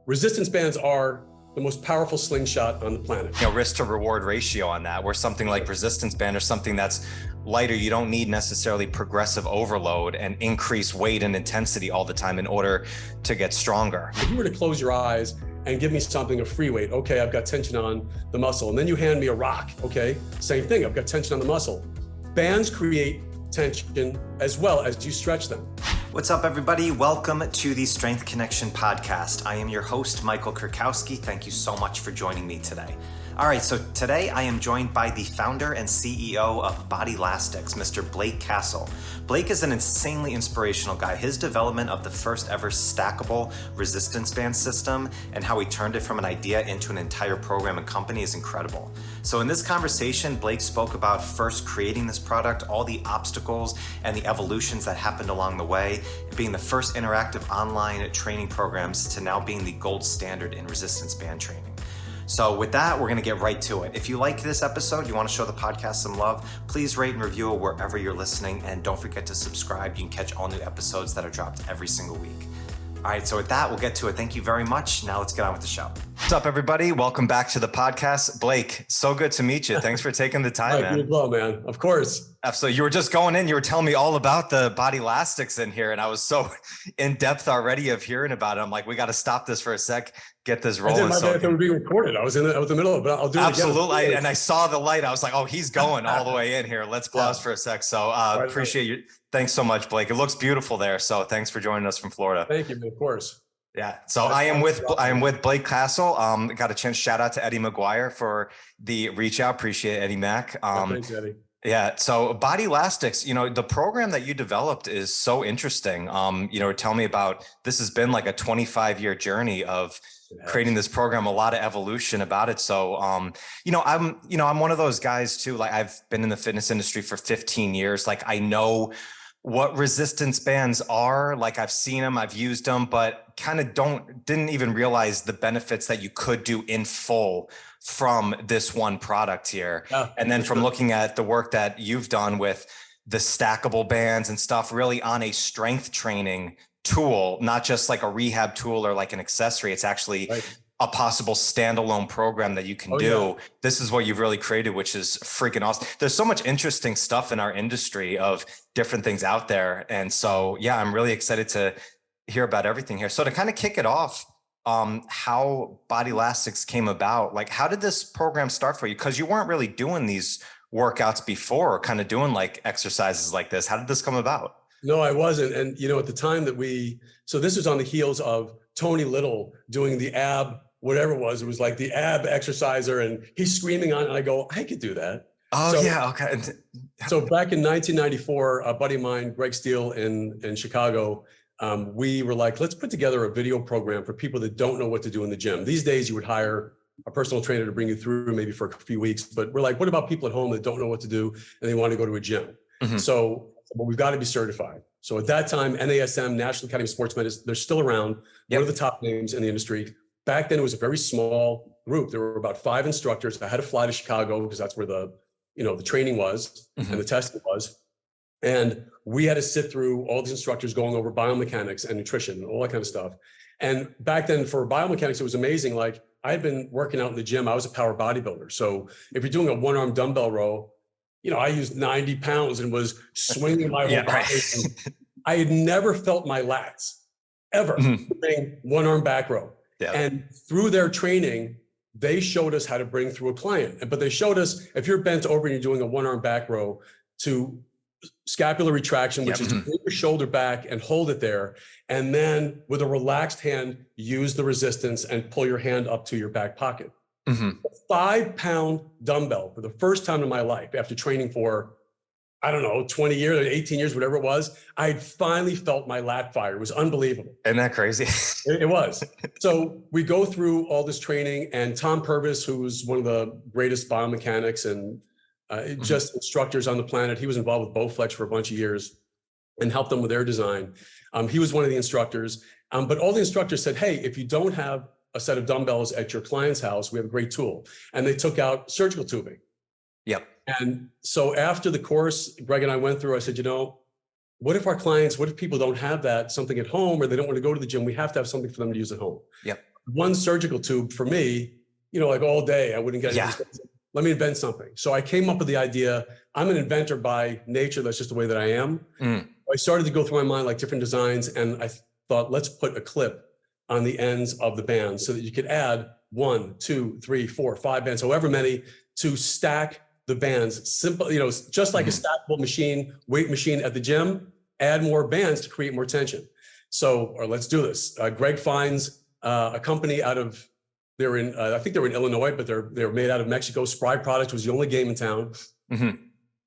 resistance bands are the most powerful slingshot on the planet. Risk to reward ratio on that, where something like resistance band or something that's lighter, you don't need necessarily progressive overload and increase weight and intensity all the time in order to get stronger. If you were to close your eyes and give me something of free weight, okay, I've got tension on the muscle. And then you hand me a rock, okay, same thing, I've got tension on the muscle. Bands create tension as well as you stretch them. What's up, everybody? Welcome to the Strength Connection podcast. I am your host, Michael Kurkowski. Thank you so much for joining me today. All right, so today I am joined by the founder and CEO of Bodylastics, Mr. Blake Kassel. Blake is an insanely inspirational guy. His development of the first ever stackable resistance band system and how he turned it from an idea into an entire program and company is incredible. So in this conversation, Blake spoke about first creating this product, all the obstacles and the evolutions that happened along the way, being the first interactive online training programs to now being the gold standard in resistance band training. So with that, we're going to get right to it. If you like this episode, you want to show the podcast some love, please rate and review it wherever you're listening. And don't forget to subscribe. You can catch all new episodes that are dropped every single week. All right, so with that, we'll get to it. Thank you very much. Now let's get on with the show. What's up, everybody? Welcome back to the podcast. Blake, so good to meet you. Thanks for taking the time, man. You as well, man. Of course. Absolutely. You were just going in, you were telling me all about the Bodylastics in here, and I was so in depth already of hearing about it. I'm like, we got to stop this for a sec, get this rolling. I did. They were being recorded. I was in the middle of it, but I'll do it Absolutely. again. And I saw the light. I was like, oh, he's going all the way in here. Let's pause for a sec. So appreciate you. Thanks so much, Blake. It looks beautiful there. So thanks for joining us from Florida. Thank you, man. Of course. Yeah. So I am with Blake Kassel. Got a chance. Shout out to Eddie McGuire for the reach out. Appreciate Eddie Mack. Thanks, Eddie. Yeah. So Bodylastics, the program that you developed is so interesting. Tell me about, this has been like a 25-year journey of creating this program, a lot of evolution about it. So, I'm one of those guys too. Like I've been in the fitness industry for 15 years. Like I know what resistance bands are. Like I've seen them, I've used them, but kind of didn't even realize the benefits that you could do in full from this one product here. Yeah, and then from looking at the work that you've done with the stackable bands and stuff, really on a strength training tool, not just like a rehab tool or like an accessory. It's actually a possible standalone program that you can do. Yeah. This is what you've really created, which is freaking awesome. There's so much interesting stuff in our industry of different things out there. And so, yeah, I'm really excited to hear about everything here. So to kind of kick it off, how Bodylastics came about, like how did this program start for you? Because you weren't really doing these workouts before, kind of doing like exercises like this. How did this come about? No, I wasn't. And, at the time that so this was on the heels of Tony Little doing the ab, whatever it was like the ab exerciser, and he's screaming on it. And I go, I could do that. Oh, so, yeah. Okay. So back in 1994, a buddy of mine, Greg Steele in Chicago, we were like, let's put together a video program for people that don't know what to do in the gym. These days you would hire a personal trainer to bring you through maybe for a few weeks, but we're like, what about people at home that don't know what to do and they want to go to a gym? Mm-hmm. So we've got to be certified. So at that time, NASM, National Academy of Sports Medicine, they're still around. Yep. One of the top names in the industry. Back then it was a very small group. There were about 5 instructors. I had to fly to Chicago because that's where the training was and the testing was. And we had to sit through all these instructors going over biomechanics and nutrition and all that kind of stuff. And back then for biomechanics, it was amazing. Like I had been working out in the gym. I was a power bodybuilder. So if you're doing a 1-arm dumbbell row, I used 90 pounds and was swinging my whole body. I had never felt my lats ever doing 1-arm back row. Yeah. And through their training, they showed us how to bring through a client. But they showed us, if you're bent over and you're doing a 1-arm back row, to scapular retraction, which is to bring your shoulder back and hold it there. And then with a relaxed hand, use the resistance and pull your hand up to your back pocket. Mm-hmm. A 5-pound dumbbell for the first time in my life, after training for, 20 years, 18 years, whatever it was, I finally felt my lat fire. It was unbelievable. Isn't that crazy? It was. So we go through all this training, and Tom Purvis, who's one of the greatest biomechanics and just instructors on the planet, he was involved with Bowflex for a bunch of years and helped them with their design. He was one of the instructors. But all the instructors said, hey, if you don't have a set of dumbbells at your client's house, we have a great tool. And they took out surgical tubing. Yep. And so after the course Greg and I went through, I said, what if people don't have something at home, or they don't want to go to the gym? We have to have something for them to use at home. Yep. one surgical tube for me, like all day, I wouldn't get Yeah. Let me invent something. So I came up with the idea. I'm an inventor by nature. That's just the way that I am. I started to go through my mind like different designs, and I thought, let's put a clip on the ends of the bands so that you could add 1, 2, 3, 4, 5 bands, however many, to stack the bands. Simple, just like a stackable machine, weight machine at the gym, add more bands to create more tension. Or let's do this. Greg finds a company out of, I think they were in Illinois, but they're made out of Mexico. Spry Products was the only game in town.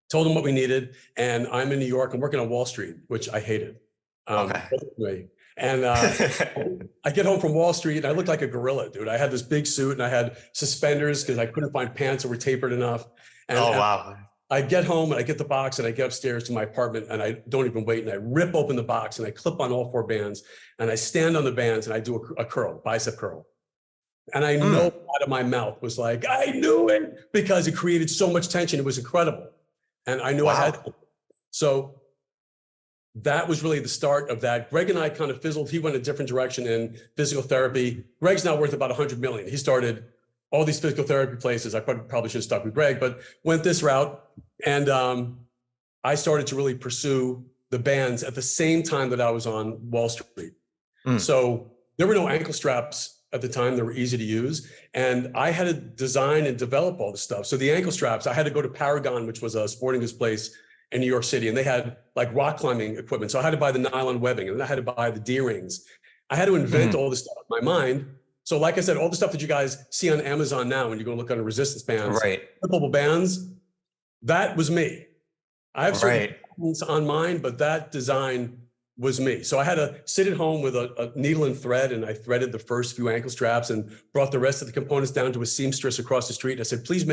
Told them what we needed. And I'm in New York. I'm working on Wall Street, which I hated. And I get home from Wall Street and I looked like a gorilla, dude. I had this big suit and I had suspenders because I couldn't find pants that were tapered enough. And wow. I get home and I get the box and I get upstairs to my apartment and I don't even wait. And I rip open the box and I clip on all 4 bands and I stand on the bands and I do a curl, bicep curl. And I know out of my mouth was like, I knew it, because it created so much tension. It was incredible. And I knew I had to. So that was really the start of that. Greg and I kind of fizzled. He went a different direction in physical therapy. Greg's now worth about 100 million. He started all these physical therapy places. I probably should have stuck with Greg, but went this route. And I started to really pursue the bands at the same time that I was on Wall Street. So there were no ankle straps at the time. They were easy to use. And I had to design and develop all this stuff. So the ankle straps, I had to go to Paragon, which was a sporting goods place in New York City. And they had like rock climbing equipment. So I had to buy the nylon webbing, and then I had to buy the D-rings. I had to invent all this stuff in my mind. So like I said, all the stuff that you guys see on Amazon now, when you go look under resistance bands, flippable bands, that was me. I have certain things on mine, but that design was me. So I had to sit at home with a needle and thread, and I threaded the first few ankle straps and brought the rest of the components down to a seamstress across the street. I said, please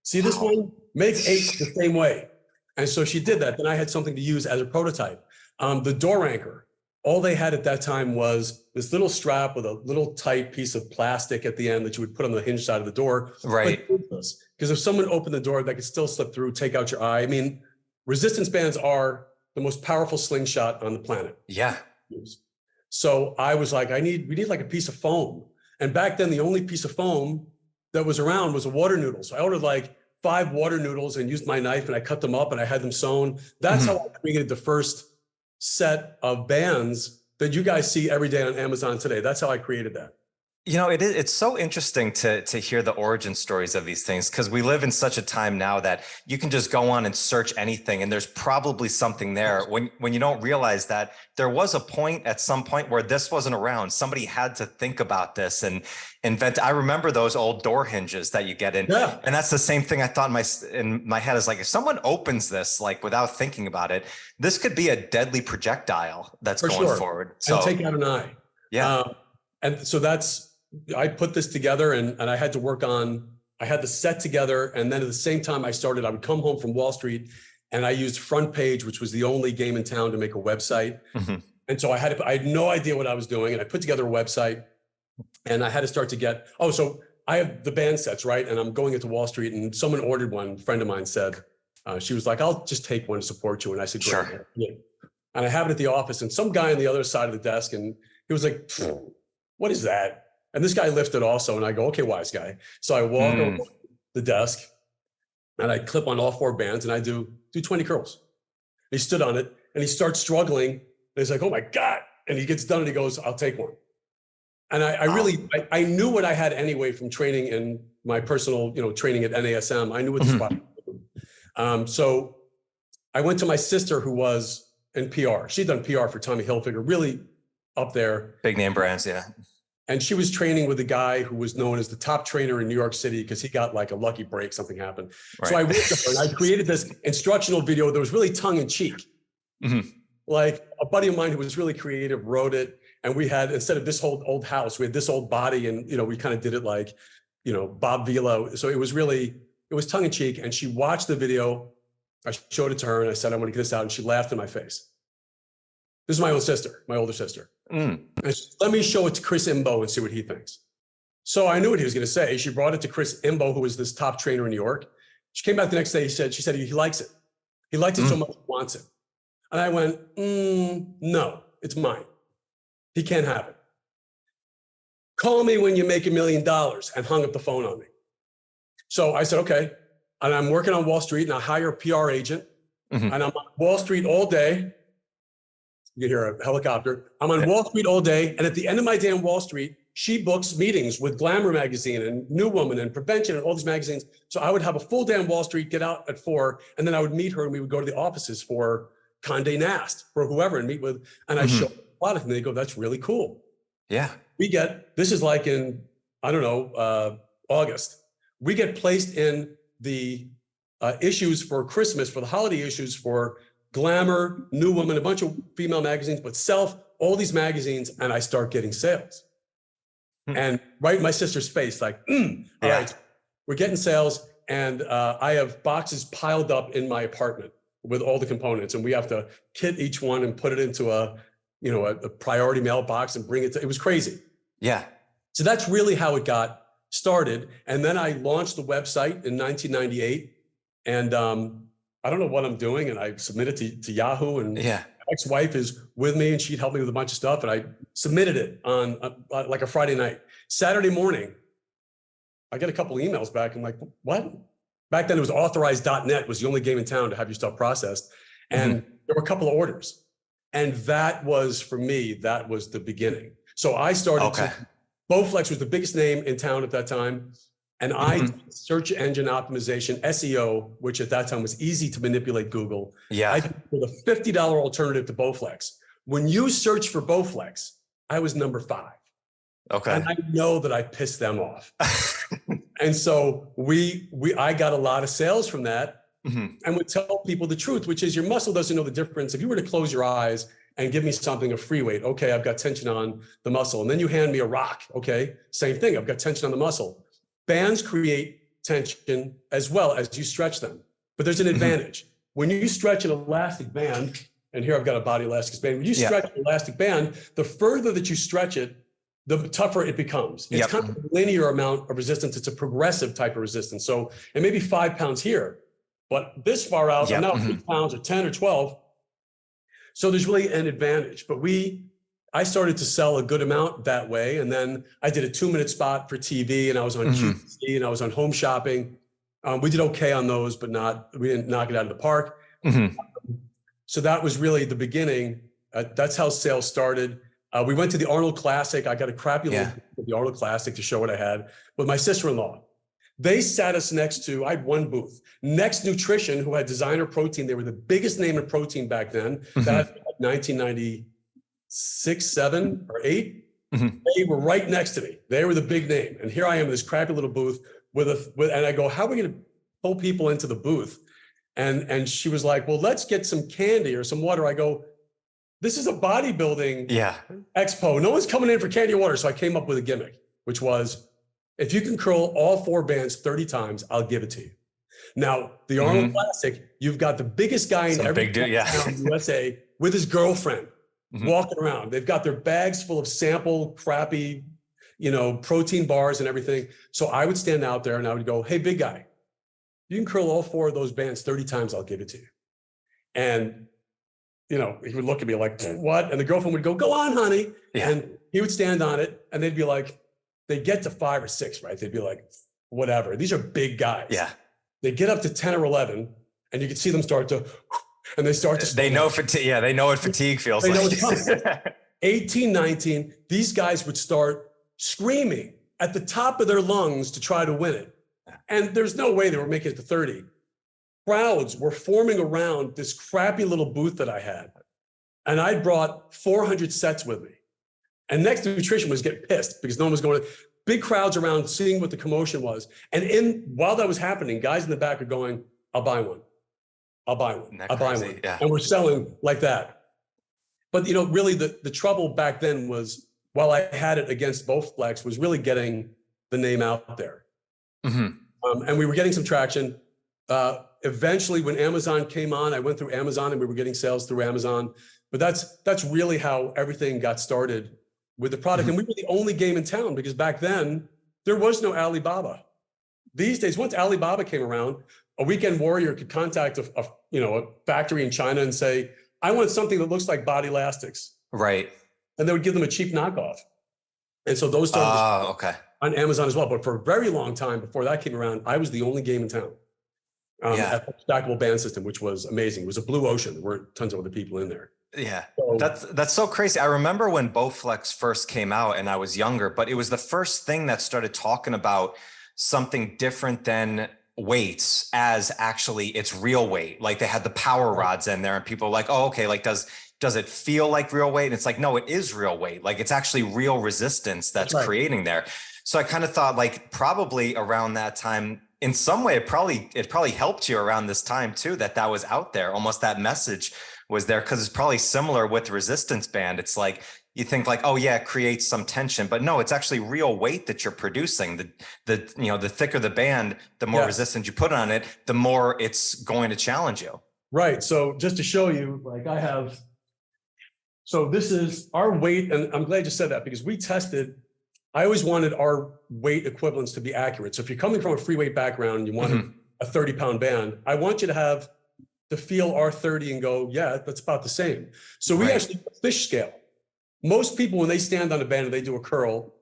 see this one? Make 8 the same way. And so she did that. Then I had something to use as a prototype. The door anchor, all they had at that time was this little strap with a little tight piece of plastic at the end that you would put on the hinge side of the door. Because if someone opened the door, they could still slip through, take out your eye. I mean, resistance bands are the most powerful slingshot on the planet. So I was like, we need like a piece of foam. And back then, the only piece of foam that was around was a water noodle. So I ordered like 5 water noodles and used my knife and I cut them up and I had them sewn. That's how I created the first set of bands that you guys see every day on Amazon today. That's how I created that. It's so interesting to hear the origin stories of these things, because we live in such a time now that you can just go on and search anything and there's probably something there, when you don't realize that there was a point at some point where this wasn't around. Somebody had to think about this and invent. I remember those old door hinges that you get in. And that's the same thing I thought in my head, is like, if someone opens this like without thinking about it, this could be a deadly projectile that's going forward. So and take out an eye. And so I put this together and I had to I had the set together. And then at the same time I would come home from Wall Street and I used Front Page, which was the only game in town to make a website. And so I had no idea what I was doing. And I put together a website and I had to start to get, so I have the band sets, right? And I'm going into Wall Street and someone ordered one. A friend of mine said, she was like, I'll just take one to support you. And I said, sure. And I have it at the office and some guy on the other side of the desk, and he was like, what is that? And this guy lifted also. And I go, okay, wise guy. So I walk over the desk and I clip on all 4 bands and I do 20 curls. He stood on it and he starts struggling. And he's like, oh my God. And he gets done and he goes, I'll take one. And I knew what I had anyway from training in my personal, training at NASM. I knew what this was. So I went to my sister, who was in PR. She'd done PR for Tommy Hilfiger, really up there. Big name brands, yeah. And she was training with a guy who was known as the top trainer in New York City because he got like a lucky break, something happened. So I went to her and I created this instructional video that was really tongue in cheek. Like a buddy of mine who was really creative wrote it. And we had, instead of this whole old house, we had this old body and, we kind of did it like, Bob Vila. So it was tongue in cheek. And she watched the video. I showed it to her and I said, I want to get this out. And she laughed in my face. This is my older sister. And she said, let me show it to Chris Imbo and see what he thinks. So I knew what he was going to say. She brought it to Chris Imbo, who was this top trainer in New York. She came back the next day. She said, he likes it. He likes it so much, he wants it. And I went, no, it's mine. He can't have it. call me when you make $1 million, and hung up the phone on me. So I said, okay. And I'm working on Wall Street, and I hire a PR agent, and I'm on Wall Street all day. You hear a helicopter. I'm on Wall Street all day. And at the end of my day on Wall Street, she books meetings with Glamour magazine and New Woman and Prevention and all these magazines. So I would have a full day on Wall Street, get out at 4, and then I would meet her, and we would go to the offices for Condé Nast, for whoever, and meet with, and I show a product, and they go, that's really cool. Yeah. This is like in, I don't know, August. We get placed in the issues for Christmas, for the holiday issues for Glamour, New Woman, a bunch of female magazines, but Self, all these magazines, and I start getting sales. And right in my sister's face, like, all right, we're getting sales, and I have boxes piled up in my apartment with all the components, and we have to kit each one and put it into a priority mailbox and bring it to, it was crazy. Yeah. So that's really how it got started. And then I launched the website in 1998, and I don't know what I'm doing, and I submitted to Yahoo, and my ex-wife is with me, and she'd help me with a bunch of stuff, and I submitted it on like a Friday night. Saturday morning, I get a couple of emails back. I'm like, what? Back then it was authorized.net was the only game in town to have your stuff processed. And there were a couple of orders. And that was, for me, that was the beginning. So I started Bowflex was the biggest name in town at that time. And I did search engine optimization, SEO, which at that time was easy to manipulate Google. Yeah. I did with a $50 alternative to Bowflex. When you search for Bowflex, I was number 5. Okay. And I know that I pissed them off. And so I got a lot of sales from that, and would tell people the truth, which is your muscle doesn't know the difference. If you were to close your eyes and give me something, a free weight, okay, I've got tension on the muscle. And then you hand me a rock, okay, same thing, I've got tension on the muscle. Bands create tension as well as you stretch them. But there's an advantage. When you stretch an elastic band, and here I've got a Bodylastics band, when you stretch an elastic band, the further that you stretch it, the tougher it becomes. It's kind of a linear amount of resistance. It's a progressive type of resistance. So it may be 5 pounds here, but this far out, now 8 pounds or 10 or 12. So there's really an advantage. But I started to sell a good amount that way. And then I did a 2-minute spot for TV, and I was on QVC, and I was on Home Shopping. We did okay on those, but we didn't knock it out of the park. So that was really the beginning. That's how sales started. We went to the Arnold Classic. I got a crappy little at the Arnold Classic to show what I had with my sister-in-law. They sat us next to, I had one booth, Next Nutrition, who had designer protein. They were the biggest name in protein back then. That was 1996, 7 or 8. They were right next to me. They were the big name. And here I am in this crappy little booth and I go, how are we going to pull people into the booth? And she was like, well, let's get some candy or some water. I go, this is a bodybuilding expo. No one's coming in for candy or water. So I came up with a gimmick, which was, if you can curl all 4 bands 30 times, I'll give it to you. Now, the Arnold Classic, you've got the biggest guy in every town in the USA with his girlfriend walking around. They've got their bags full of sample crappy, protein bars and everything. So I would stand out there and I would go, hey, big guy, you can curl all 4 of those bands 30 times, I'll give it to you. And he would look at me like, what? And the girlfriend would go, go on, honey. And he would stand on it, and they'd be like, they'd get to 5 or 6, right? They'd be like, whatever. These are big guys. Yeah. They get up to 10 or 11, and you can see them start to, and they start to. They know fatigue. Yeah, they know what fatigue feels like. Know it's 18, 19, these guys would start screaming at the top of their lungs to try to win it. And there's no way they were making it to 30. Crowds were forming around this crappy little booth that I had. And I brought 400 sets with me. And Next Nutrition was getting pissed because no one was going to, big crowds around seeing what the commotion was. And while that was happening, guys in the back are going, I'll buy one. I'll buy one. I'll buy one. Yeah. And we're selling like that. But really the trouble back then was, while I had it against Bowflex, was really getting the name out there. And we were getting some traction. Eventually, when Amazon came on, I went through Amazon and we were getting sales through Amazon. But that's really how everything got started with the product. And we were the only game in town because back then there was no Alibaba. These days, once Alibaba came around, a weekend warrior could contact a factory in China and say, I want something that looks like Bodylastics. Right. And they would give them a cheap knockoff. And so those started okay. on Amazon as well. But for a very long time before that came around, I was the only game in town at the stackable band system, which was amazing. It was a blue ocean. There weren't tons of other people in there. Yeah, So, that's so crazy. I remember when Bowflex first came out and I was younger, but it was the first thing that started talking about something different than weights as actually it's real weight. Like they had the power rods in there and people were like, oh, okay, like does it feel like real weight? And it's like, no, it is real weight. Like it's actually real resistance that's creating there. So I kind of thought like probably around that time, in some way, it probably helped you around this time too, that was out there. Almost that message was there because it's probably similar with the resistance band. It's like, you think like, oh yeah, it creates some tension, but no, it's actually real weight that you're producing. The thicker the band, the more resistance you put on it, the more it's going to challenge you. Right. So just to show you, like so this is our weight. And I'm glad you said that because we tested, I always wanted our weight equivalents to be accurate. So if you're coming from a free weight background and you want a 30-pound band, I want you to feel our 30 and go, yeah, that's about the same. So we actually fish scale. Most people, when they stand on a band and they do a curl,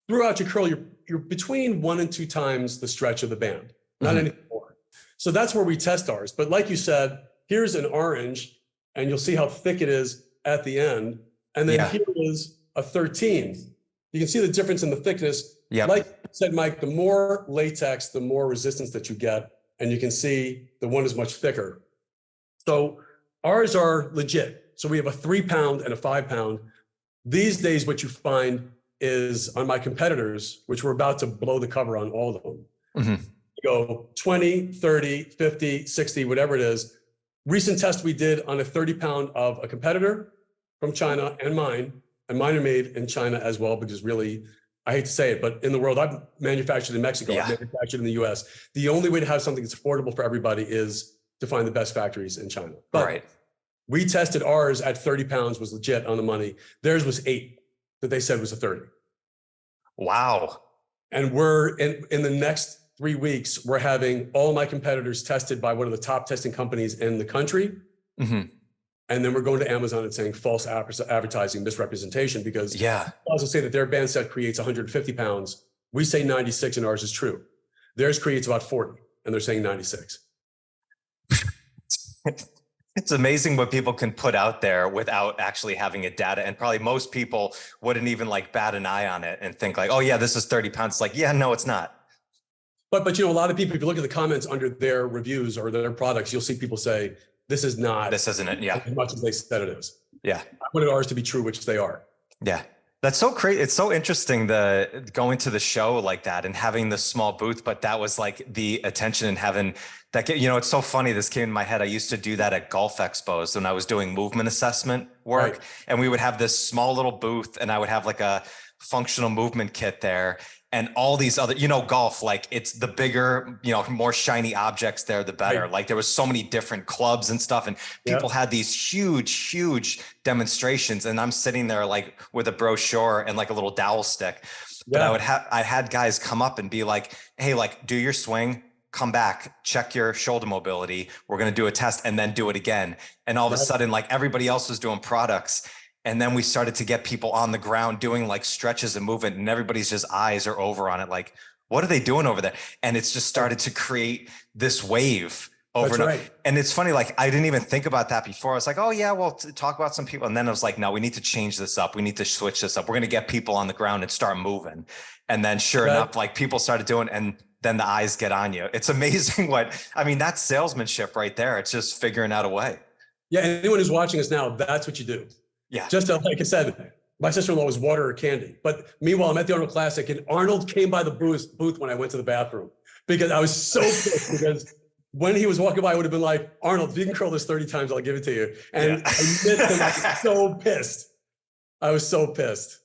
throughout your curl, you're between 1 and 2 times the stretch of the band, not anything more. So that's where we test ours. But like you said, here's an orange and you'll see how thick it is at the end. And then here is a 13. You can see the difference in the thickness. Like you said, Mike, the more latex, the more resistance that you get. And you can see the one is much thicker. So ours are legit. So we have a 3-pound and a 5-pound. These days, what you find is on my competitors, which we're about to blow the cover on all of them. You go 20, 30, 50, 60, whatever it is. Recent test we did on a 30-pound of a competitor from China and mine are made in China as well, because really, I hate to say it, but in the world, I've manufactured in Mexico, I've manufactured in the US. The only way to have something that's affordable for everybody is to find the best factories in China. But we tested ours at 30 pounds, was legit on the money. Theirs was 8 that they said was a 30. Wow. And we're in the next 3 weeks, we're having all my competitors tested by one of the top testing companies in the country. And then we're going to Amazon and saying false advertising, misrepresentation, because also say that their band set creates 150 pounds. We say 96 and ours is true. Theirs creates about 40 and they're saying 96. It's amazing what people can put out there without actually having a data. And probably most people wouldn't even like bat an eye on it and think like, oh yeah, this is 30 pounds. It's like, yeah, no, it's not. But you know, a lot of people, if you look at the comments under their reviews or their products, you'll see people say, this isn't it. Yeah. As much as they said it is. Yeah. I wanted ours to be true, which they are. Yeah. That's so crazy. It's so interesting going to the show like that and having the small booth, but that was like the attention and having that, you know, it's so funny. This came in my head. I used to do that at golf expos when I was doing movement assessment work, and we would have this small little booth and I would have like a functional movement kit there. And all these other, you know, golf, like it's the bigger, you know, more shiny objects there, the better. Like there was so many different clubs and stuff, and people had these huge demonstrations. And I'm sitting there like with a brochure and like a little dowel stick. But I had guys come up and be like, hey, like do your swing, come back, check your shoulder mobility. We're going to do a test and then do it again. And all of a sudden, like everybody else was doing products. And then we started to get people on the ground doing like stretches and movement, and everybody's just eyes are over on it. Like, what are they doing over there? And it's just started to create this wave over and over. And it's funny, like I didn't even think about that before. I was like, oh yeah, well, talk about some people. And then I was like, no, we need to change this up. We need to switch this up. We're going to get people on the ground and start moving. And then sure enough, like people started doing, and then the eyes get on you. It's amazing that's salesmanship right there. It's just figuring out a way. Yeah. Anyone who's watching us now, that's what you do. Yeah. Just like I said, my sister-in-law was water or candy. But meanwhile, I'm at the Arnold Classic and Arnold came by the booth when I went to the bathroom because I was so pissed because when he was walking by, I would have been like, Arnold, if you can curl this 30 times, I'll give it to you. And I missed him. I was so pissed. I was so pissed.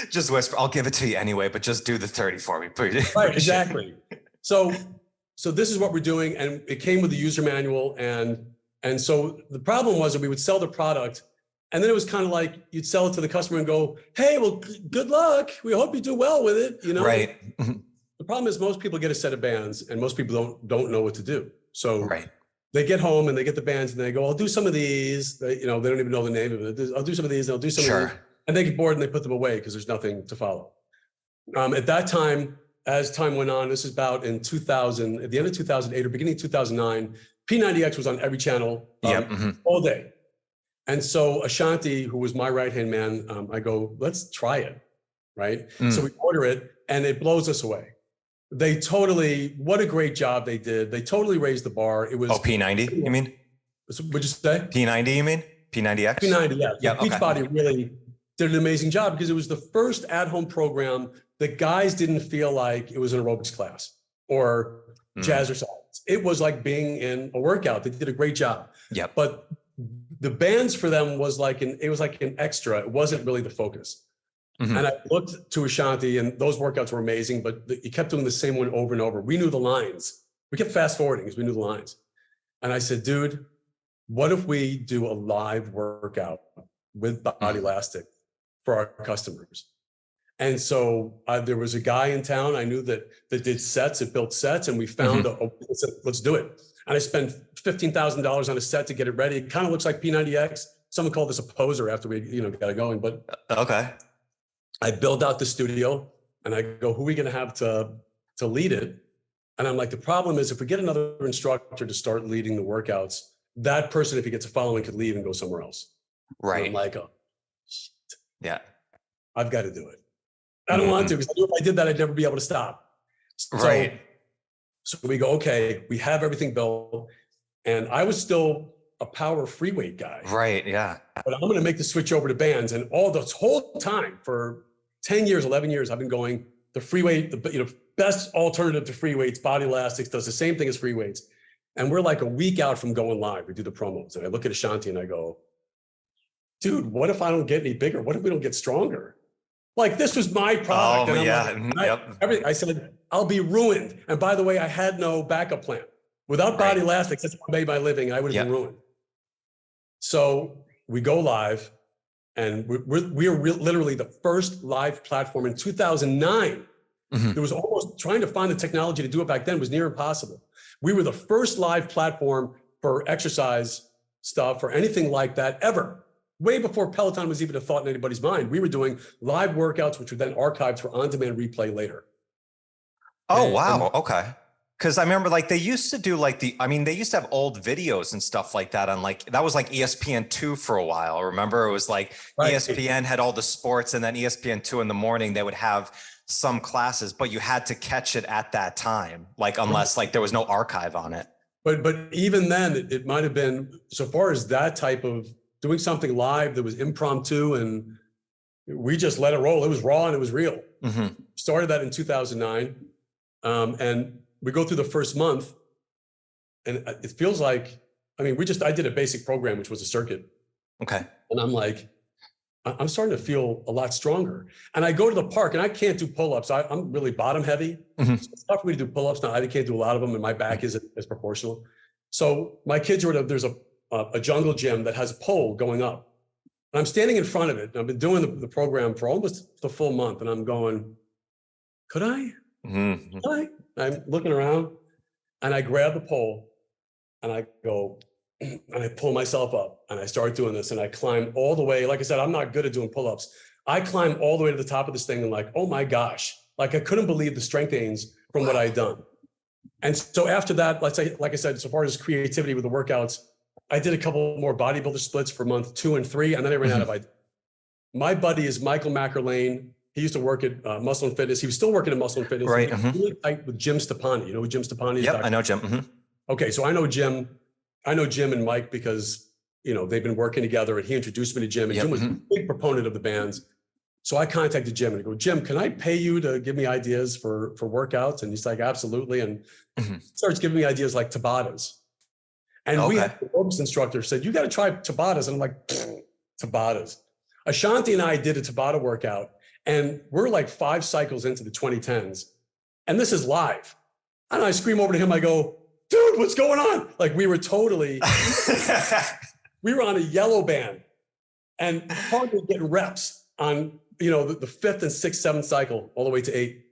Just whisper, I'll give it to you anyway, but just do the 30 for me, please. Right, exactly. So this is what we're doing. And it came with the user manual. And so the problem was that we would sell the product. And then it was kind of like you'd sell it to the customer and go, hey, well, good luck. We hope you do well with it. You know, right. The problem is most people get a set of bands and most people don't know what to do. So they get home and they get the bands and they go, I'll do some of these. They don't even know the name of it. I'll do some of these. And I'll do some of these. and they get bored and they put them away because there's nothing to follow. At that time, as time went on, this is about in 2000, at the end of 2008 or beginning of 2009, P90X was on every channel all day. And so Ashanti, who was my right-hand man, I go, let's try it, right? So we order it and it blows us away. They totally, what a great job they did. They totally raised the bar. It was— P90, you mean? What'd you say? P90, you mean? P90X? P90, yeah. Yeah, okay. Beachbody really did an amazing job because it was the first at-home program that guys didn't feel like it was an aerobics class or jazzercise. It was like being in a workout. They did a great job. Yep. But the bands for them was like an extra. It wasn't really the focus. And I looked to Ashanti, and those workouts were amazing, but he kept doing the same one over and over. We knew the lines. We kept fast forwarding because we knew the lines. And I said, dude, what if we do a live workout with Bodylastic for our customers? And so there was a guy in town I knew that did sets, it built sets, and we found let's do it. And I spent $15,000 on a set to get it ready. It kind of looks like P90X. Someone called this a poser after we, got it going, but okay. I built out the studio and I go, who are we going to have to lead it? And I'm like, the problem is if we get another instructor to start leading the workouts, that person, if he gets a following, could leave and go somewhere else. Right. And I'm like, oh, shit. Yeah. I've got to do it. I don't want to, because I knew if I did that, I'd never be able to stop. Right. So we go, okay, we have everything built. And I was still a power free weight guy. Right. Yeah. But I'm going to make the switch over to bands. And all this whole time for 10 years, 11 years, I've been going the free weight, best alternative to free weights. Bodylastics does the same thing as free weights. And we're like a week out from going live. We do the promos. And I look at Ashanti and I go, dude, what if I don't get any bigger? What if we don't get stronger? Like, this was my product. Oh, yeah. Like, I said, I'll be ruined. And by the way, I had no backup plan. Without Bodylastics, that's how I made my living. I would have been ruined. So we go live, and we are literally the first live platform in 2009. There was almost trying to find the technology to do it back then was near impossible. We were the first live platform for exercise stuff or anything like that ever. Way before Peloton was even a thought in anybody's mind. We were doing live workouts, which were then archived for on-demand replay later. Oh, wow. Okay. Because I remember they used to do they used to have old videos and stuff like that on that was like ESPN2 for a while. Remember, it was ESPN had all the sports, and then ESPN2 in the morning, they would have some classes, but you had to catch it at that time, unless there was no archive on it. But even then, it might have been, so far as that type of doing something live that was impromptu, and we just let it roll. It was raw and it was real. Started that in 2009. And we go through the first month, and it feels like, I did a basic program, which was a circuit. Okay. And I'm like, I'm starting to feel a lot stronger. And I go to the park, and I can't do pull-ups. I'm really bottom heavy. So it's tough for me to do pull-ups now. I can't do a lot of them, and my back isn't as proportional. So my kids are there's a jungle gym that has a pole going up. And I'm standing in front of it. And I've been doing the program for almost the full month. And I'm going, could I? Could I? I'm looking around, and I grab the pole, and I go, and I pull myself up, and I start doing this, and I climb all the way. Like I said, I'm not good at doing pull-ups. I climb all the way to the top of this thing, and oh my gosh, I couldn't believe the strength gains from what I had done. And so after that, like I said, so far as creativity with the workouts, I did a couple more bodybuilder splits for month 2 and 3, and then I ran out of ideas. My buddy is Michael Mackerlane. He used to work at Muscle and Fitness. He was still working at Muscle and Fitness. Right. Really tight with Jim Stepani. You know who Jim Stepani is? Yep, I know Jim. Okay, so I know Jim and Mike because they've been working together, and he introduced me to Jim. And Jim was a big proponent of the bands. So I contacted Jim and I go, Jim, can I pay you to give me ideas for workouts? And he's like, absolutely. And starts giving me ideas like Tabatas. And we had the aerobics instructor said, you got to try Tabatas. And I'm like, Tabatas. Ashanti and I did a Tabata workout. And we're 5 cycles into the 2010s. And this is live. And I scream over to him. I go, dude, what's going on? We were totally, we were on a yellow band and hardly getting reps on, the 5th and 6th, 7th cycle all the way to 8.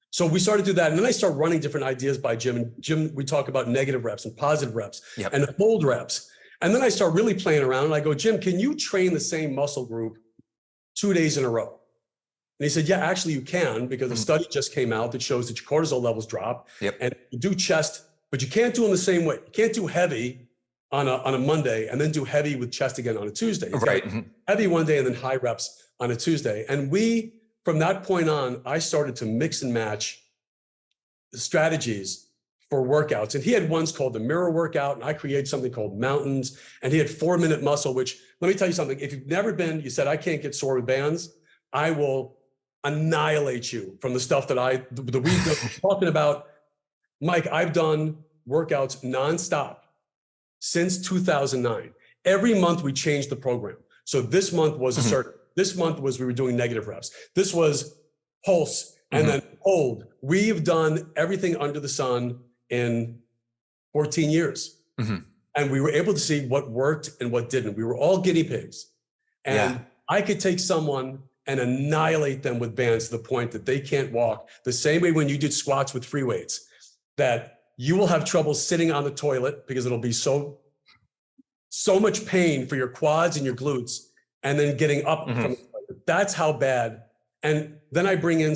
So we started to do that. And then I start running different ideas by Jim. And Jim, we talk about negative reps and positive reps and hold reps. And then I start really playing around. And I go, Jim, can you train the same muscle group 2 days in a row. And he said, yeah, actually you can, because a study just came out that shows that your cortisol levels drop. Yep. And you do chest, but you can't do them the same way. You can't do heavy on a Monday and then do heavy with chest again on a Tuesday. Right. Heavy one day and then high reps on a Tuesday. And from that point on, I started to mix and match the strategies for workouts. And he had ones called the mirror workout, and I created something called mountains. And he had 4-minute muscle, which, let me tell you something. If you've never been, you said, I can't get sore with bands, I will annihilate you from the stuff that the week of talking about. Mike, I've done workouts nonstop since 2009. Every month we changed the program. So this month was assertive. This month was we were doing negative reps. This was pulse and then hold. We've done everything under the sun in 14 years. And we were able to see what worked and what didn't. We were all guinea pigs. And I could take someone and annihilate them with bands to the point that they can't walk. The same way when you did squats with free weights, that you will have trouble sitting on the toilet because it'll be so much pain for your quads and your glutes, and then getting up from the toilet. That's how bad. And then I bring in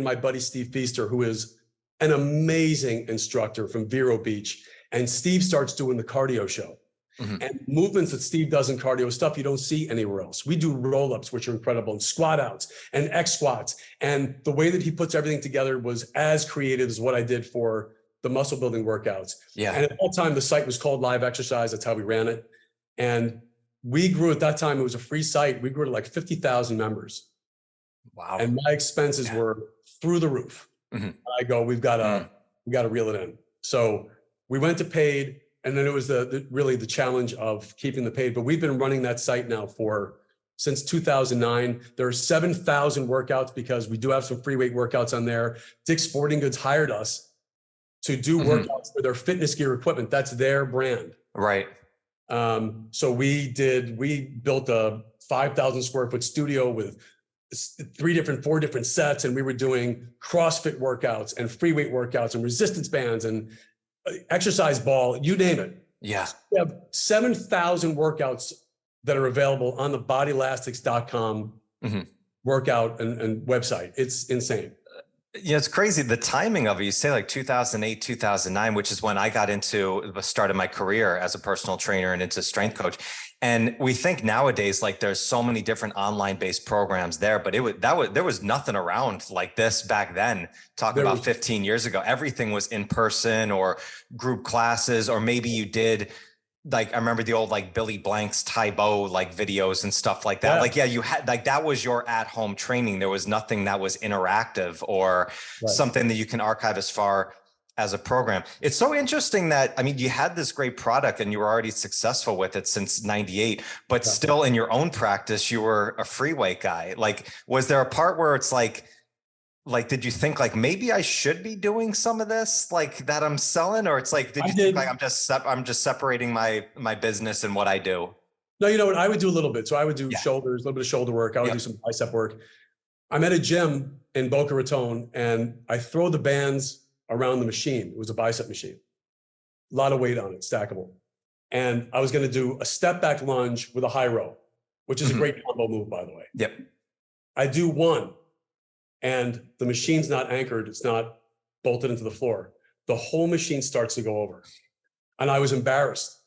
my buddy Steve Feaster, who is an amazing instructor from Vero Beach. And Steve starts doing the cardio show. And movements that Steve does in cardio, stuff you don't see anywhere else. We do roll-ups, which are incredible, and squat outs and X squats. And the way that he puts everything together was as creative as what I did for the muscle building workouts. And at that time, the site was called Live Exercise. That's how we ran it. And we grew at that time, it was a free site. We grew to like 50,000 members. Wow. And my expenses were through the roof. I go, we got to reel it in. So we went to paid. And then it was really the challenge of keeping the paid. But we've been running that site now since 2009. There are 7,000 workouts because we do have some free weight workouts on there. Dick's Sporting Goods hired us to do workouts for their fitness gear equipment. That's their brand. Right. So we built a 5,000 square foot studio with 4 different sets. And we were doing CrossFit workouts and free weight workouts and resistance bands and exercise ball, you name it. Yeah. We have 7,000 workouts that are available on the bodylastics.com workout and website. It's insane. Yeah, it's crazy. The timing of it, you say like 2008, 2009, which is when I got into the start of my career as a personal trainer and into strength coach. And we think nowadays, like there's so many different online based programs there, but there was nothing around like this back then. Talking about 15 years ago, everything was in person or group classes, or maybe you did like, I remember the old like Billy Blank's Taebo like videos and stuff like that. Like, you had like, that was your at home training. There was nothing that was interactive or something that you can archive as far as a program. It's so interesting that, I mean, you had this great product and you were already successful with it since 98, but still in your own practice, you were a free weight guy. Like, was there a part where it's like, did you think like, maybe I should be doing some of this like that I'm selling? Or it's like, did you think like, I'm just separating my business and what I do? No, you know what? I would do a little bit. So I would do shoulders, a little bit of shoulder work. I would do some bicep work. I'm at a gym in Boca Raton and I throw the bands around the machine. It was a bicep machine, a lot of weight on it, stackable. And I was going to do a step back lunge with a high row, which is a great combo move, by the way. Yep. I do one and the machine's not anchored. It's not bolted into the floor. The whole machine starts to go over. And I was embarrassed.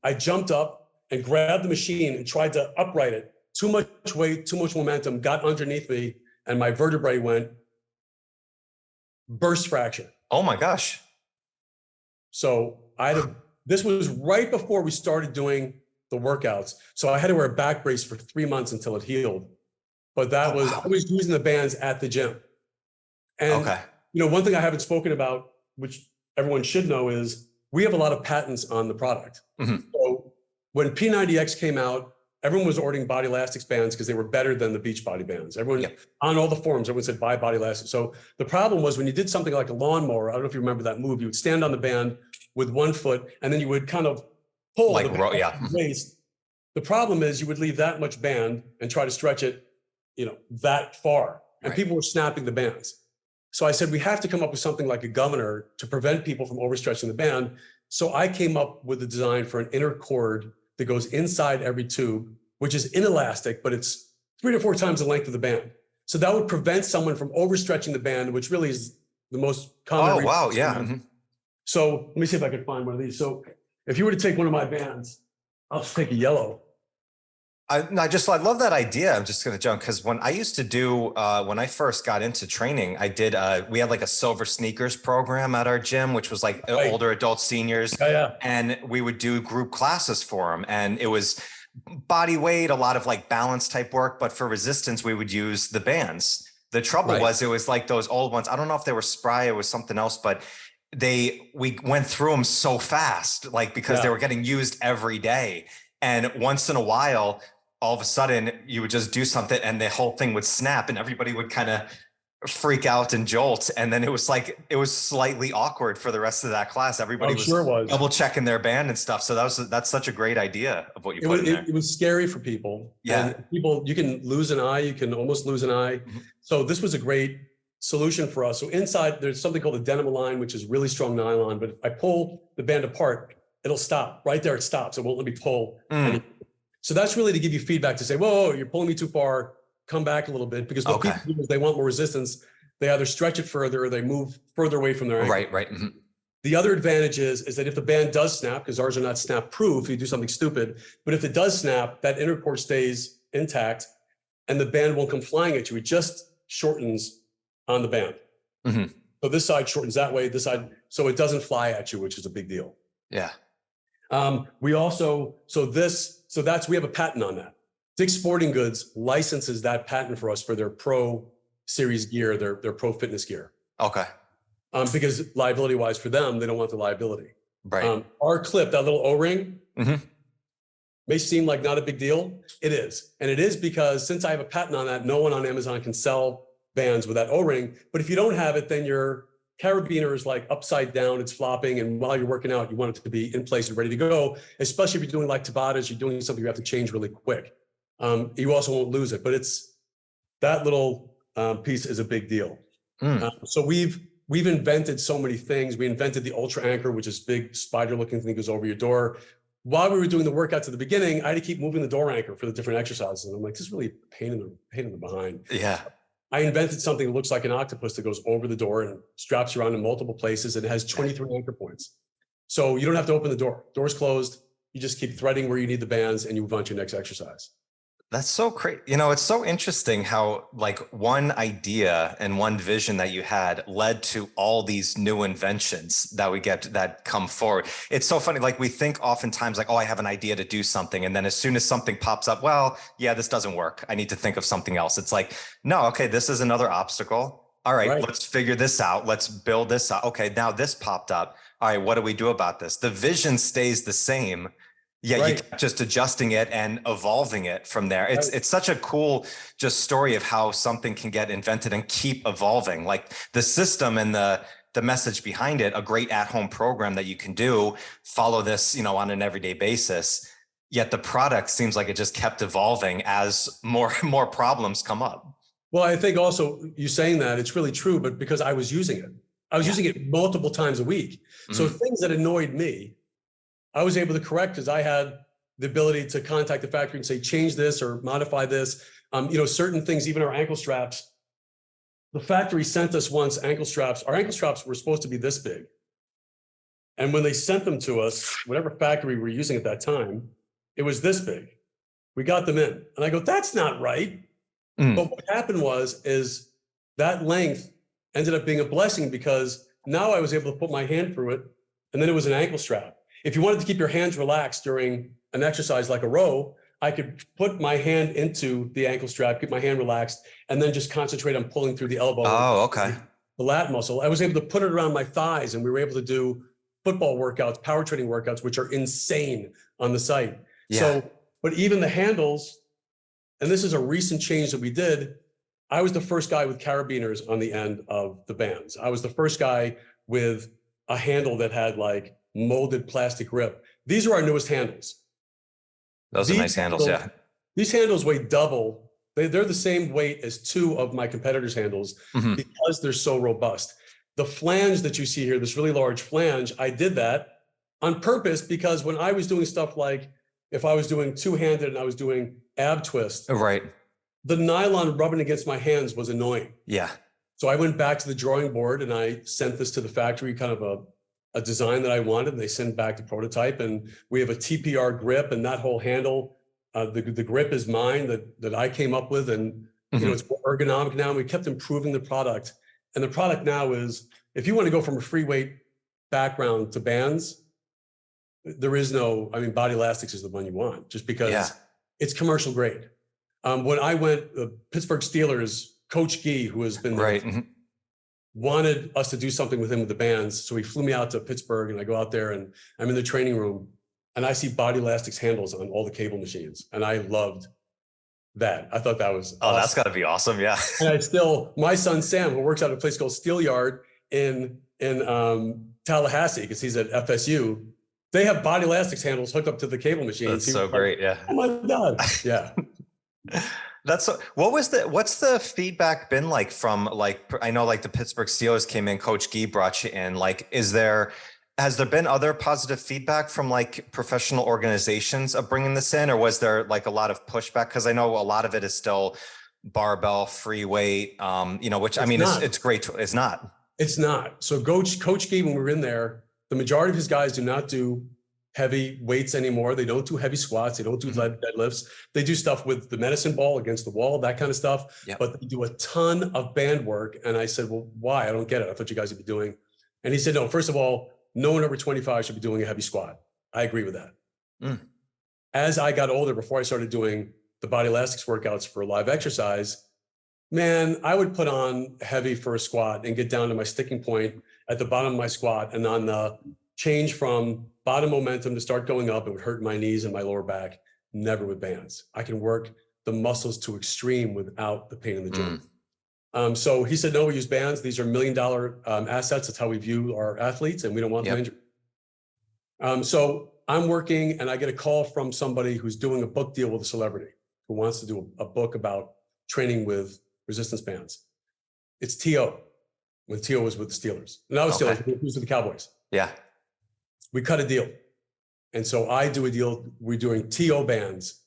I jumped up and grabbed the machine and tried to upright it. Too much weight, too much momentum got underneath me and my vertebrae went burst fracture. Oh my gosh. So this was right before we started doing the workouts. So I had to wear a back brace for 3 months until it healed. But I was using the bands at the gym. And you know, one thing I haven't spoken about, which everyone should know, is we have a lot of patents on the product. So when P90X came out, everyone was ordering Bodylastics bands because they were better than the Beachbody bands. Everyone on all the forums, everyone said buy Bodylastics. So the problem was when you did something like a lawnmower, I don't know if you remember that move, you would stand on the band with one foot and then you would kind of pull like the waist. The problem is you would leave that much band and try to stretch it, you know, that far. And people were snapping the bands. So I said, we have to come up with something like a governor to prevent people from overstretching the band. So I came up with a design for an inner cord that goes inside every tube, which is inelastic, but it's 3 to 4 times the length of the band. So that would prevent someone from overstretching the band, which really is the most common. Oh, wow. Yeah. So let me see if I can find one of these. So if you were to take one of my bands, I'll just take a yellow. I love that idea. I'm just going to jump because when I used to do, when I first got into training, we had like a silver sneakers program at our gym, which was like older adult seniors. And we would do group classes for them. And it was body weight, a lot of like balance type work. But for resistance, we would use the bands. The trouble was it was like those old ones. I don't know if they were Spry, it was something else, but we went through them so fast, like because they were getting used every day. And once in a while, all of a sudden you would just do something and the whole thing would snap and everybody would kind of freak out and jolt. And then it was slightly awkward for the rest of that class. Everybody was double checking their band and stuff. So that's such a great idea of what you put in there. It was scary for people. Yeah. And people, you can lose an eye, you can almost lose an eye. So this was a great solution for us. So inside there's something called a denim line, which is really strong nylon, but if I pull the band apart, it'll stop right there. It stops. It won't let me pull. So that's really to give you feedback to say, whoa, you're pulling me too far. Come back a little bit, because what people do is they want more resistance. They either stretch it further or they move further away from their ankle. Right. The other advantage is that if the band does snap, because ours are not snap proof, you do something stupid, but if it does snap, that inner core stays intact and the band won't come flying at you. It just shortens on the band. So this side shortens that way, this side, so it doesn't fly at you, which is a big deal. Yeah. We also, we have a patent on that. Dick's Sporting Goods licenses that patent for us for their pro series gear, their pro fitness gear. Okay. Because liability wise for them, they don't want the liability. Right. Our clip, that little O-ring, may seem like not a big deal. It is. And it is because since I have a patent on that, no one on Amazon can sell bands with that O-ring. But if you don't have it, then your carabiner is like upside down, it's flopping. And while you're working out, you want it to be in place and ready to go, especially if you're doing like Tabatas, you're doing something you have to change really quick. You also won't lose it, but that little piece is a big deal. So we've invented so many things. We invented the Ultra Anchor, which is big spider looking thing that goes over your door. While we were doing the workouts at the beginning, I had to keep moving the door anchor for the different exercises. And I'm like, this is really a pain in the behind. Yeah. I invented something that looks like an octopus that goes over the door and straps you around in multiple places. And it has 23 anchor points. So you don't have to open the door. Door's closed. You just keep threading where you need the bands and you move on to your next exercise. That's so crazy. It's so interesting how like one idea and one vision that you had led to all these new inventions that come forward. It's so funny. Like we think oftentimes like, oh, I have an idea to do something. And then as soon as something pops up, well, yeah, this doesn't work. I need to think of something else. It's like, no, okay, this is another obstacle. All right, let's figure this out. Let's build this out. Okay, now this popped up. All right, what do we do about this? The vision stays the same. Yeah, you keep just adjusting it and evolving it from there. It's such a cool just story of how something can get invented and keep evolving. Like the system and the message behind it, a great at-home program that you can do, follow this, on an everyday basis. Yet the product seems like it just kept evolving as more problems come up. Well, I think also you saying that it's really true, but because I was using it. I was using it multiple times a week. So things that annoyed me, I was able to correct because I had the ability to contact the factory and say, change this or modify this. Certain things, even our ankle straps, the factory sent us once ankle straps. Our ankle straps were supposed to be this big. And when they sent them to us, whatever factory we were using at that time, it was this big. We got them in. And I go, that's not right. But what happened is that length ended up being a blessing because now I was able to put my hand through it. And then it was an ankle strap. If you wanted to keep your hands relaxed during an exercise like a row, I could put my hand into the ankle strap, keep my hand relaxed, and then just concentrate on pulling through the elbow. Oh, okay. The lat muscle. I was able to put it around my thighs, and we were able to do football workouts, power training workouts, which are insane on the site. Yeah. So, but even the handles, and this is a recent change that we did, I was the first guy with carabiners on the end of the bands. I was the first guy with a handle that had like molded plastic grip. These are our newest handles. Those are nice handles, yeah. These handles weigh double. They're the same weight as 2 of my competitors' handles because they're so robust. The flange that you see here, this really large flange, I did that on purpose because when I was doing stuff like if I was doing two-handed and I was doing ab twist, the nylon rubbing against my hands was annoying. Yeah. So I went back to the drawing board and I sent this to the factory, kind of a design that I wanted. And they sent back the prototype, and we have a TPR grip, and that whole handle, the grip is mine that I came up with. And, you know, it's more ergonomic now. And we kept improving the product. And the product now is, if you want to go from a free weight background to bands, there is no, I mean, Bodylastics is the one you want, just because it's commercial grade. When I went, the Pittsburgh Steelers, Coach Gee, who has been wanted us to do something with him with the bands. So he flew me out to Pittsburgh, and I go out there and I'm in the training room and I see Bodylastics handles on all the cable machines. And I loved that. I thought that was awesome. That's gotta be awesome. Yeah. And my son, Sam, who works out at a place called Steel Yard in Tallahassee, because he's at FSU, they have Bodylastics handles hooked up to the cable machines. That's so great. Yeah. Oh my God. Yeah. What's the feedback been like from, like, I know like the Pittsburgh Steelers came in, Coach Gee brought you in, like, has there been other positive feedback from like professional organizations of bringing this in, or was there like a lot of pushback? Cause I know a lot of it is still barbell, free weight, you know, which it's great. It's not. It's not. So Coach Gee, when we were in there, the majority of his guys do not do heavy weights anymore. They don't do heavy squats. They don't do deadlifts. They do stuff with the medicine ball against the wall, that kind of stuff. Yep. But they do a ton of band work. And I said, well, why? I don't get it. I thought you guys would be doing. And he said, no, first of all, no one over 25 should be doing a heavy squat. I agree with that. As I got older, before I started doing the Bodylastics workouts for live exercise, man, I would put on heavy for a squat and get down to my sticking point at the bottom of my squat. And on the change from bottom momentum to start going up, it would hurt my knees and my lower back. Never with bands. I can work the muscles to extreme without the pain in the joint. So he said, no, we use bands. These are $1 million assets. That's how we view our athletes, and we don't want them injured. So I'm working, and I get a call from somebody who's doing a book deal with a celebrity who wants to do a book about training with resistance bands. It's T.O. when T.O. was with the Steelers. And I was Steelers, he was with the Cowboys. Yeah. We cut a deal. And so I do a deal. We're doing T.O. bands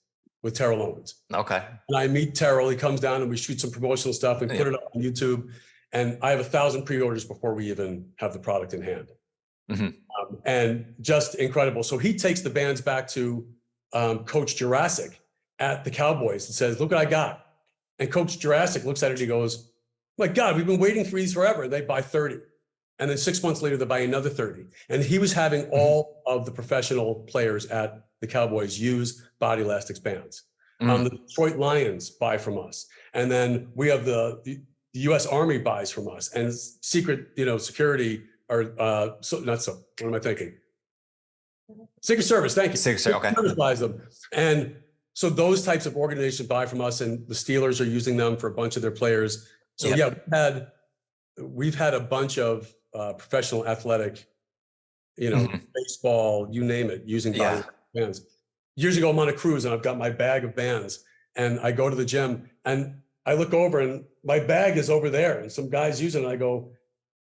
with Terrell Owens. Okay. And I meet Terrell. He comes down and we shoot some promotional stuff and put it up on YouTube. And I have 1,000 pre-orders before we even have the product in hand. And just incredible. So he takes the bands back to Coach Jurassic at the Cowboys and says, look what I got. And Coach Jurassic looks at it and he goes, my God, we've been waiting for these forever. And they buy 30. And then 6 months later, they buy another 30. And he was having all of the professional players at the Cowboys use Bodylastics bands. The Detroit Lions buy from us. And then we have the U.S. Army buys from us. And secret, security, or what am I thinking? Secret Service, thank you. Secret Service buys them. And so those types of organizations buy from us, and the Steelers are using them for a bunch of their players. So we've had a bunch of professional athletic, baseball, you name it, using bands. Years ago, I'm on a cruise and I've got my bag of bands, and I go to the gym and I look over and my bag is over there and some guy's using it. And I go,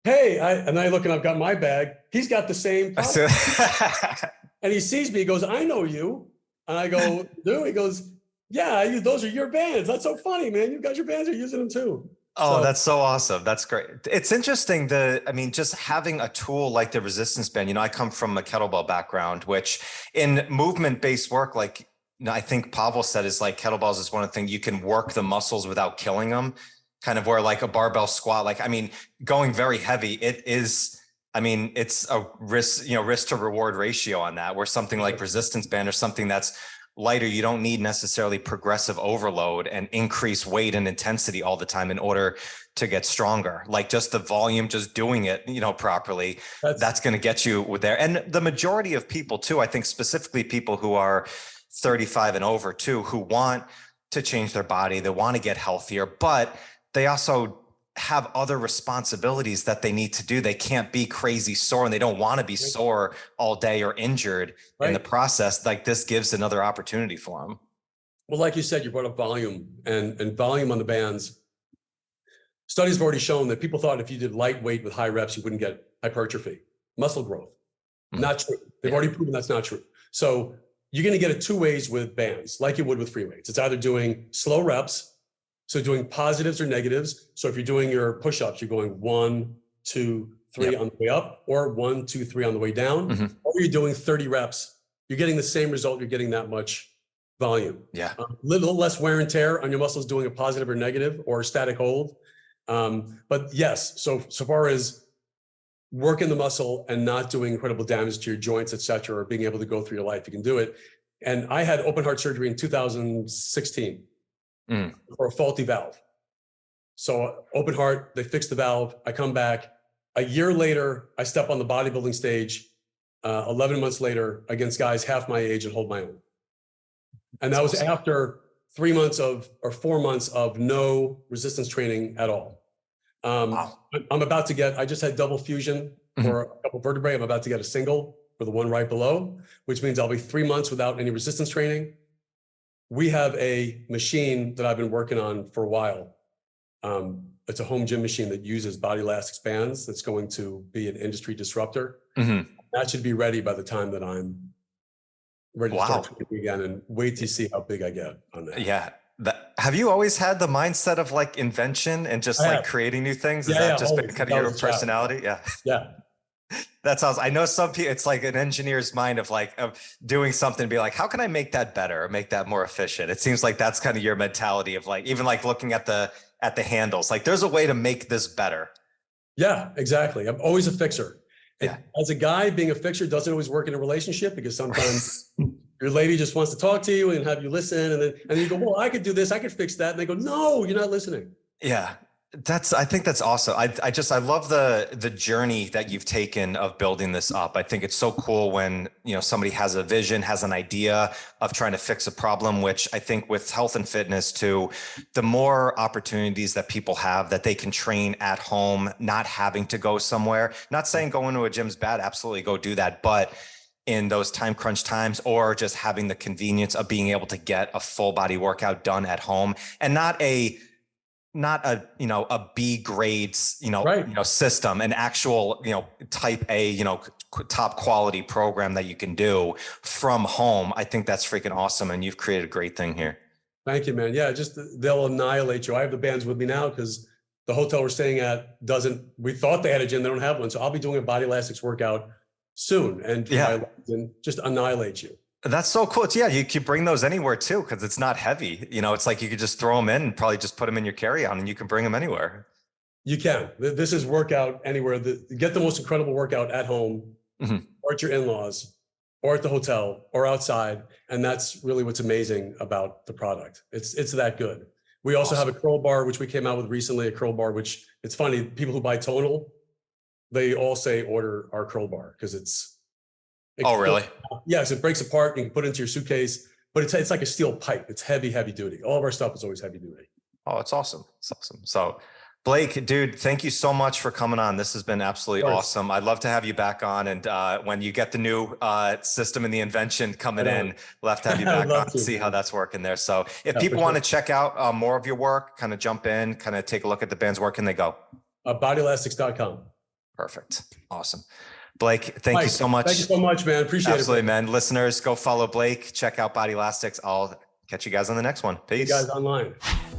hey, and I look and I've got my bag. He's got the same. And he sees me, he goes, I know you. And I go, dude, he goes, yeah, those are your bands. That's so funny, man. You got your bands, you're using them too. Oh, that's so awesome. That's great. It's interesting just having a tool like the resistance band. I come from a kettlebell background, which in movement-based work, like I think Pavel said, is like kettlebells is one of the things you can work the muscles without killing them. Kind of where like a barbell squat, going very heavy, it's a risk to reward ratio on that, where something like resistance band or something that's lighter, you don't need necessarily progressive overload and increase weight and intensity all the time in order to get stronger. Like just the volume, just doing it, properly, that's going to get you there. And the majority of people too, I think specifically people who are 35 and over too, who want to change their body, they want to get healthier, but they also have other responsibilities that they need to do. They can't be crazy sore, and they don't want to be sore all day or injured in the process. Like this gives another opportunity for them. Well, like you said, you brought up volume and volume on the bands. Studies have already shown that people thought if you did lightweight with high reps, you wouldn't get hypertrophy, muscle growth. Not true. They've already proven that's not true. So you're going to get it two ways with bands, like you would with free weights. It's either doing slow reps So doing positives or negatives. So if you're doing your push-ups, you're going 1, 2, 3 on the way up, or 1, 2, 3 on the way down, or you're doing 30 reps. You're getting the same result. You're getting that much volume. Yeah. A little less wear and tear on your muscles doing a positive or negative or a static hold. But yes, so far as working the muscle and not doing incredible damage to your joints, et cetera, or being able to go through your life, you can do it. And I had open heart surgery in 2016 for a faulty valve. So open heart, they fixed the valve. I come back. A year later, I step on the bodybuilding stage, 11 months later, against guys half my age and hold my own. And that was after 3 months or 4 months of no resistance training at all. Wow. I'm about to get, I just had double fusion for a couple vertebrae. I'm about to get a single for the one right below, which means I'll be 3 months without any resistance training. We have a machine that I've been working on for a while. It's a home gym machine that uses Bodylastics bands. That's going to be an industry disruptor. That should be ready by the time that I'm ready to start training again, and wait to see how big I get on that. Yeah. Have you always had the mindset of like invention and just like creating new things? Is that just been kind of your personality? Yeah. Yeah. That sounds, I know some people, it's like an engineer's mind of like, of doing something, be like, how can I make that better or make that more efficient? It seems like that's kind of your mentality of like, even like looking at the handles, like there's a way to make this better. Yeah, exactly. I'm always a fixer. Yeah. As a guy, being a fixer doesn't always work in a relationship, because sometimes your lady just wants to talk to you and have you listen. And then you go, well, I could do this. I could fix that. And they go, no, you're not listening. Yeah. I think that's awesome. I love the journey that you've taken of building this up. I think it's so cool when, somebody has a vision, has an idea of trying to fix a problem, which I think with health and fitness too, the more opportunities that people have that they can train at home, not having to go somewhere, not saying going to a gym's bad, absolutely go do that. But in those time crunch times, or just having the convenience of being able to get a full body workout done at home, and not a B grades, system, an actual, type A, top quality program that you can do from home. I think that's freaking awesome. And you've created a great thing here. Thank you, man. Yeah. They'll annihilate you. I have the bands with me now because the hotel we're staying at we thought they had a gym. They don't have one. So I'll be doing a Bodylastics workout soon, and just annihilate you. That's so cool. You could bring those anywhere too, because it's not heavy. It's like you could just throw them in and probably just put them in your carry-on, and you can bring them anywhere. You can. This is workout anywhere. Get the most incredible workout at home, or at your in-laws, or at the hotel, or outside. And that's really what's amazing about the product. It's that good. We also have a curl bar, which we came out with recently, a curl bar, which it's funny, people who buy Tonal, they all say order our curl bar because oh, really? Yes, it breaks apart. You can put it into your suitcase, but it's like a steel pipe. It's heavy duty. All of our stuff is always heavy duty. Oh, it's awesome. It's awesome. So Blake, dude, thank you so much for coming on. This has been absolutely awesome. I'd love to have you back on. And when you get the new system and the invention coming in, we'll have to have you back on and see how that's working there. So if people want to check out more of your work, kind of jump in, kind of take a look at the band's work, can they go? Bodylastics.com. Perfect. Awesome. Blake, thank you so much. Thank you so much, man. Appreciate it. Absolutely, man. Listeners, go follow Blake. Check out Bodylastics. I'll catch you guys on the next one. Peace. See you guys online.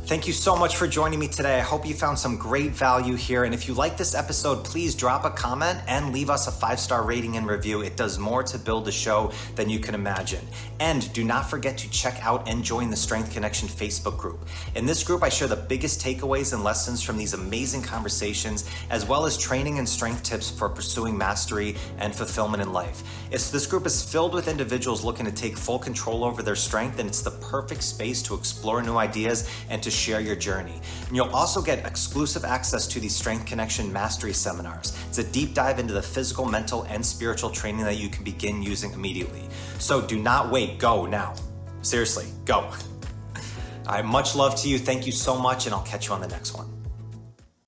Thank you so much for joining me today. I hope you found some great value here. And if you like this episode, please drop a comment and leave us a 5-star rating and review. It does more to build the show than you can imagine. And do not forget to check out and join the Strength Connection Facebook group. In this group, I share the biggest takeaways and lessons from these amazing conversations, as well as training and strength tips for pursuing mastery and fulfillment in life. This group is filled with individuals looking to take full control over their strength, and it's the perfect space to explore new ideas and to share your journey. And you'll also get exclusive access to these Strength Connection Mastery seminars. It's a deep dive into the physical, mental, and spiritual training that you can begin using immediately. So do not wait, go now. Seriously, go. All right, much love to you. Thank you so much, and I'll catch you on the next one.